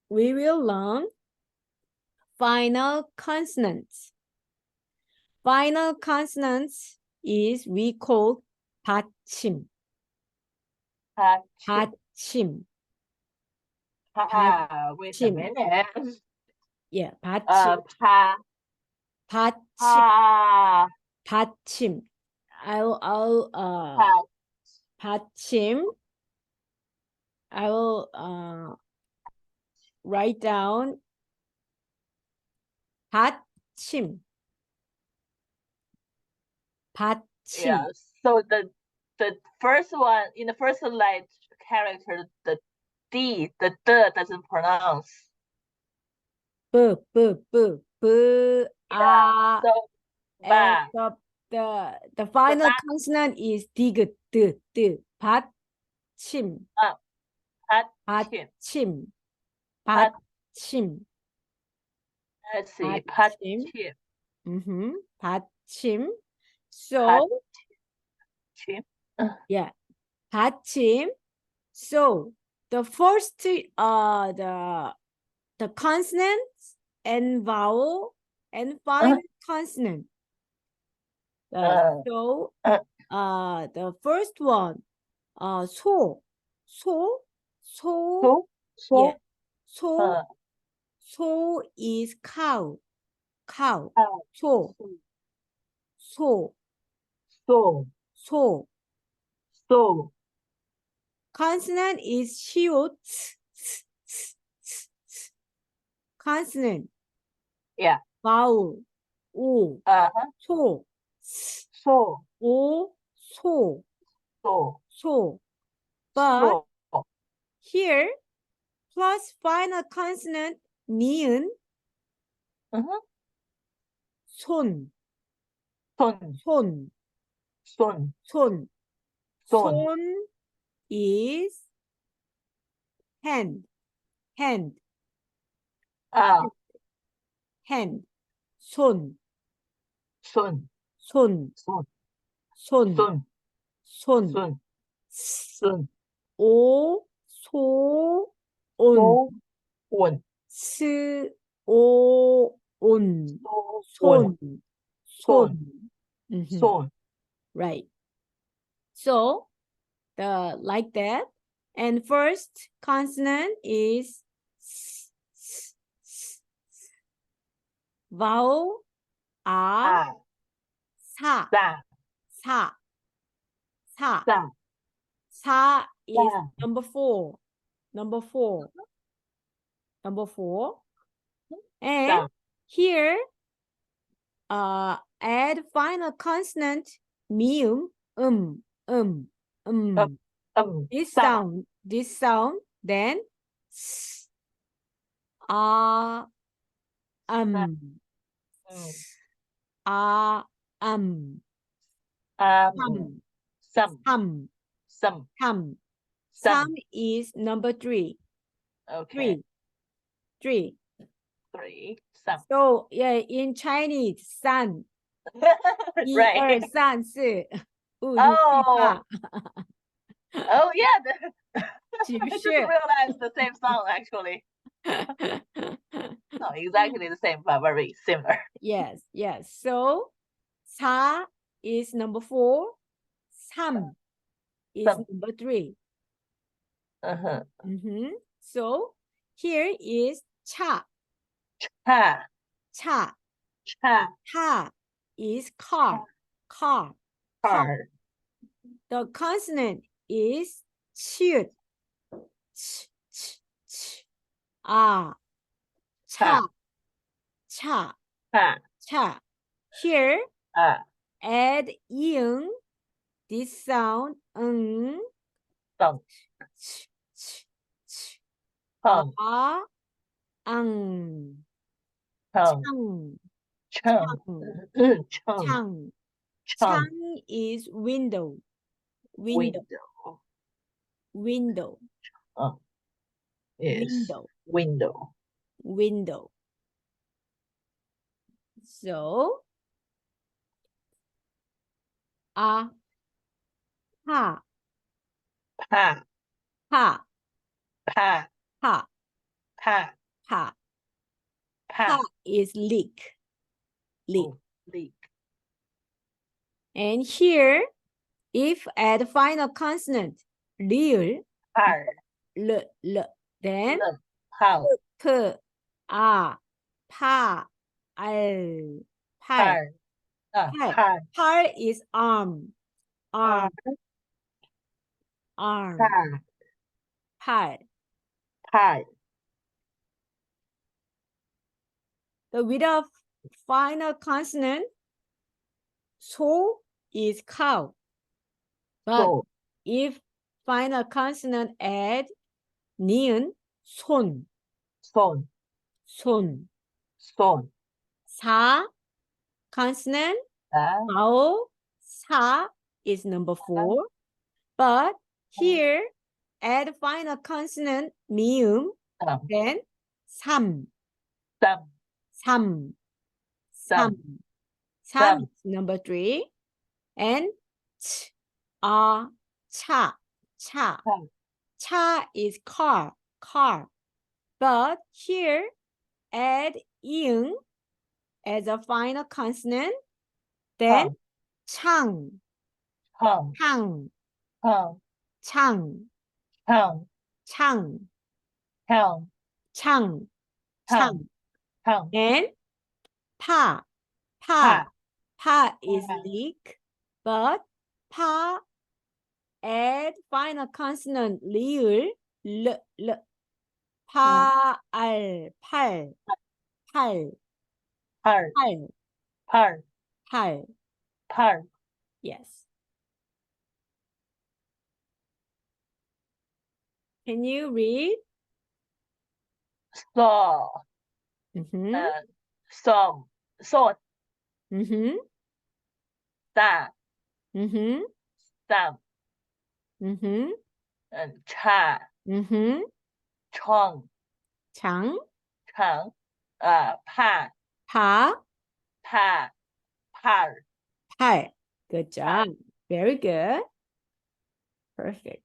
we will learn final consonants. Final consonants is we call 받침. 받침. Wait a minute. Yeah, 받침. 받침. 받침. 받침. I will write down 받침. 받침. Yeah. So the first one in the first letter character, the D, the D doesn't pronounce. B. Yeah. So and the final consonant is 디귿, 드. 받침. 받침. 받침. Let's see. 받침. 받침. So 받침. yeah, 받침. So the first the consonants and vowel and final consonant. So the first one 소. Yeah. 소 is cow. 소. Consonant is 시옷. Consonant. Yeah. Vowel. 오. 소. 오. 소. But here plus final consonant 니은. 손. 손 is hand. Hand. 손. 오, 소, 온. 스, 오, 온. 손. Right. So like that. And first consonant is vowel 사. 사 is number four. And here add final consonant 미음. This sound, then Some is number three. Okay. Three. Some. So yeah, in Chinese, san. Right. 1, 2, 3, 5, 6, 7, 8. Oh yeah. I just just realized the same sound actually. Not exactly the same, but very similar. Yes. So 사 is number 4. 삼 is number 3. So here is 차. 차 is car. The consonant is 치읓. 차. Here add 이응. This sound 응. 앙. 창 is window. Yes. Window. So pa. pa. Pa. Pa is leak. Leak. Oh, leak. And here, if add final consonant, real, Par. l, then How. p, a, pa, al, par. Par. Par. Par. Par is arm. Arm. Par. Arm. Par. Par. So without final consonant, so is cow. But So. if final consonant add ni은, 손. Son. 손. Son. 사 consonant, vowel, 사 is number 4. But here, add final consonant, 미음, then 삼. Some. 삼. Some. 삼 is number 3. And 차. 차. 차 is car. But here, add 이응 as a final consonant. Then 창. 창. And 파. 파 is leak, but 파 add final consonant 리을 l. 팔. Yes. Can you read? Saw. Song. Sort. Sa. Sam. And cha. Chong. 장. Pa. 파. Par. 팔. Good job. Very good. Perfect.